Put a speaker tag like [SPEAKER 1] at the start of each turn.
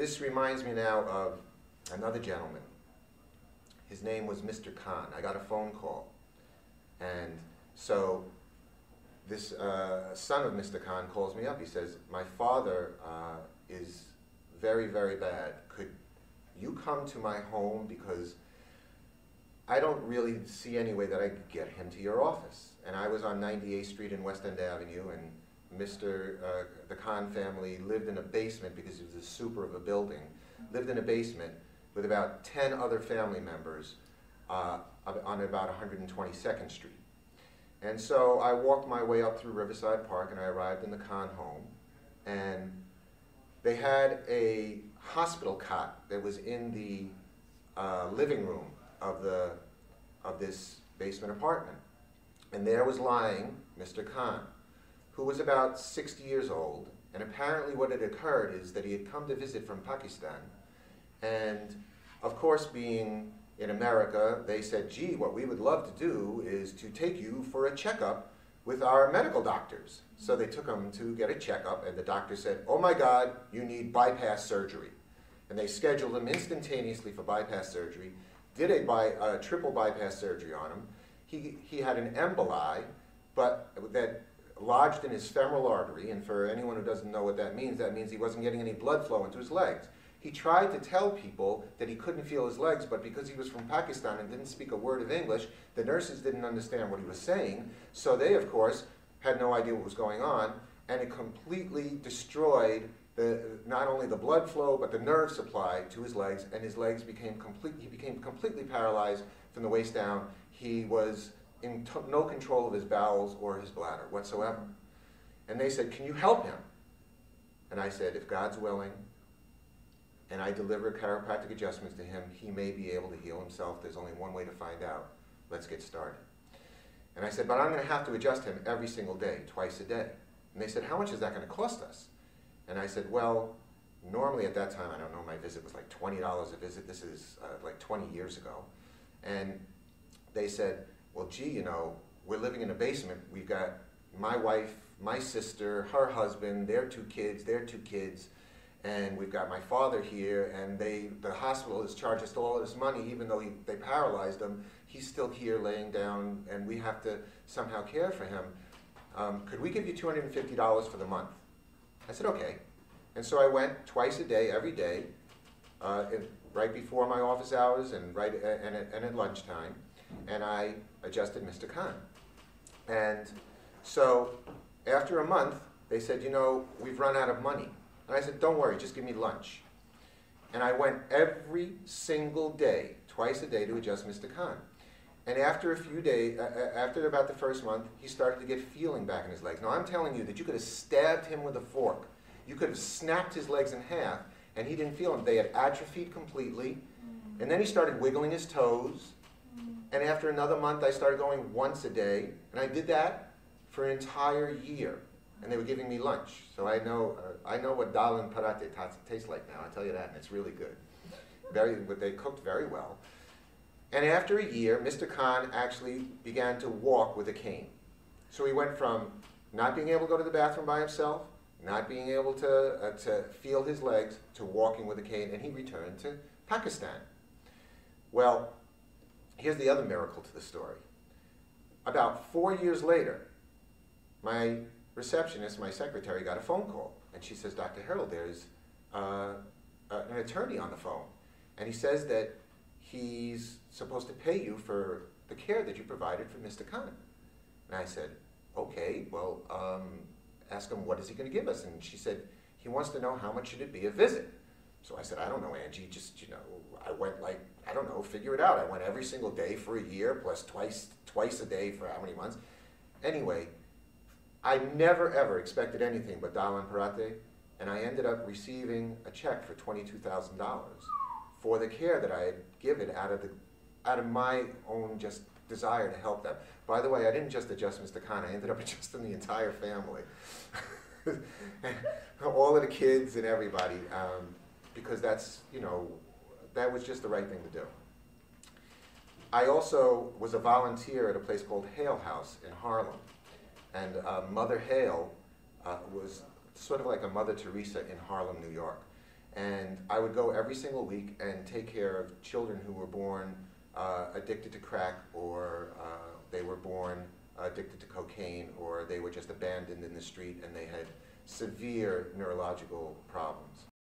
[SPEAKER 1] This reminds me now of another gentleman. His name was Mr. Khan. I got a phone call. And so this son of Mr. Khan calls me up. He says, my father is very, very bad. Could you come to my home, because I don't really see any way that I could get him to your office. And I was on 98th Street and West End Avenue, and the Khan family lived in a basement because it was a super of a building, lived in a basement with about 10 other family members on about 122nd Street. And so I walked my way up through Riverside Park, and I arrived in the Khan home, and they had a hospital cot that was in the living room of this basement apartment. And there was lying Mr. Khan, who was about 60 years old, and apparently what had occurred is that he had come to visit from Pakistan, and of course, being in America, they said, gee, what we would love to do is to take you for a checkup with our medical doctors. So they took him to get a checkup, and the doctor said, oh my God, you need bypass surgery. And they scheduled him instantaneously for bypass surgery, did a triple bypass surgery on him. He had an emboli, but that lodged in his femoral artery, and for anyone who doesn't know what that means he wasn't getting any blood flow into his legs. He tried to tell people that he couldn't feel his legs, but because he was from Pakistan and didn't speak a word of English, the nurses didn't understand what he was saying, so they, of course, had no idea what was going on, and it completely destroyed not only the blood flow, but the nerve supply to his legs, and his legs became completely paralyzed from the waist down. He was in no control of his bowels or his bladder whatsoever. And they said, can you help him? And I said, if God's willing, and I deliver chiropractic adjustments to him, he may be able to heal himself. There's only one way to find out. Let's get started. And I said, but I'm going to have to adjust him every single day, twice a day. And they said, how much is that going to cost us? And I said, well, normally at that time, I don't know, my visit was like $20 a visit. This is like 20 years ago. And they said, well, gee, you know, we're living in a basement. We've got my wife, my sister, her husband, their two kids, and we've got my father here, and the hospital has charged us all this money, even though they paralyzed him. He's still here laying down, and we have to somehow care for him. Could we give you $250 for the month? I said, okay. And so I went twice a day, every day, right before my office hours and at lunchtime, and I adjusted Mr. Khan. And so after a month, they said, you know, we've run out of money. And I said, don't worry, just give me lunch. And I went every single day, twice a day, to adjust Mr. Khan. And after a few days, after about the first month, he started to get feeling back in his legs. Now I'm telling you that you could have stabbed him with a fork. You could have snapped his legs in half, and he didn't feel them. They had atrophied completely. And then he started wiggling his toes. And after another month, I started going once a day. And I did that for an entire year. And they were giving me lunch. So I know what dal and parathe tastes like now, I'll tell you that, and it's really good. But they cooked very well. And after a year, Mr. Khan actually began to walk with a cane. So he went from not being able to go to the bathroom by himself, not being able to feel his legs, to walking with a cane, and he returned to Pakistan. Well, here's the other miracle to the story. About 4 years later, my receptionist, my secretary, got a phone call, and she says, Dr. Herold, there's an attorney on the phone, and he says that he's supposed to pay you for the care that you provided for Mr. Khan. And I said, okay, well, ask him what is he going to give us, and she said, he wants to know how much should it be a visit. So I said, I don't know, Angie, just, you know, I went like, I don't know, figure it out. I went every single day for a year, plus twice a day for how many months. Anyway, I never ever expected anything but dal and parathe, and I ended up receiving a check for $22,000 for the care that I had given out of my own just desire to help them. By the way, I didn't just adjust Mr. Khan, I ended up adjusting the entire family. All of the kids and everybody, because that's, you know, that was just the right thing to do. I also was a volunteer at a place called Hale House in Harlem. And Mother Hale was sort of like a Mother Teresa in Harlem, New York. And I would go every single week and take care of children who were born addicted to crack, or they were born addicted to cocaine, or they were just abandoned in the street and they had severe neurological problems.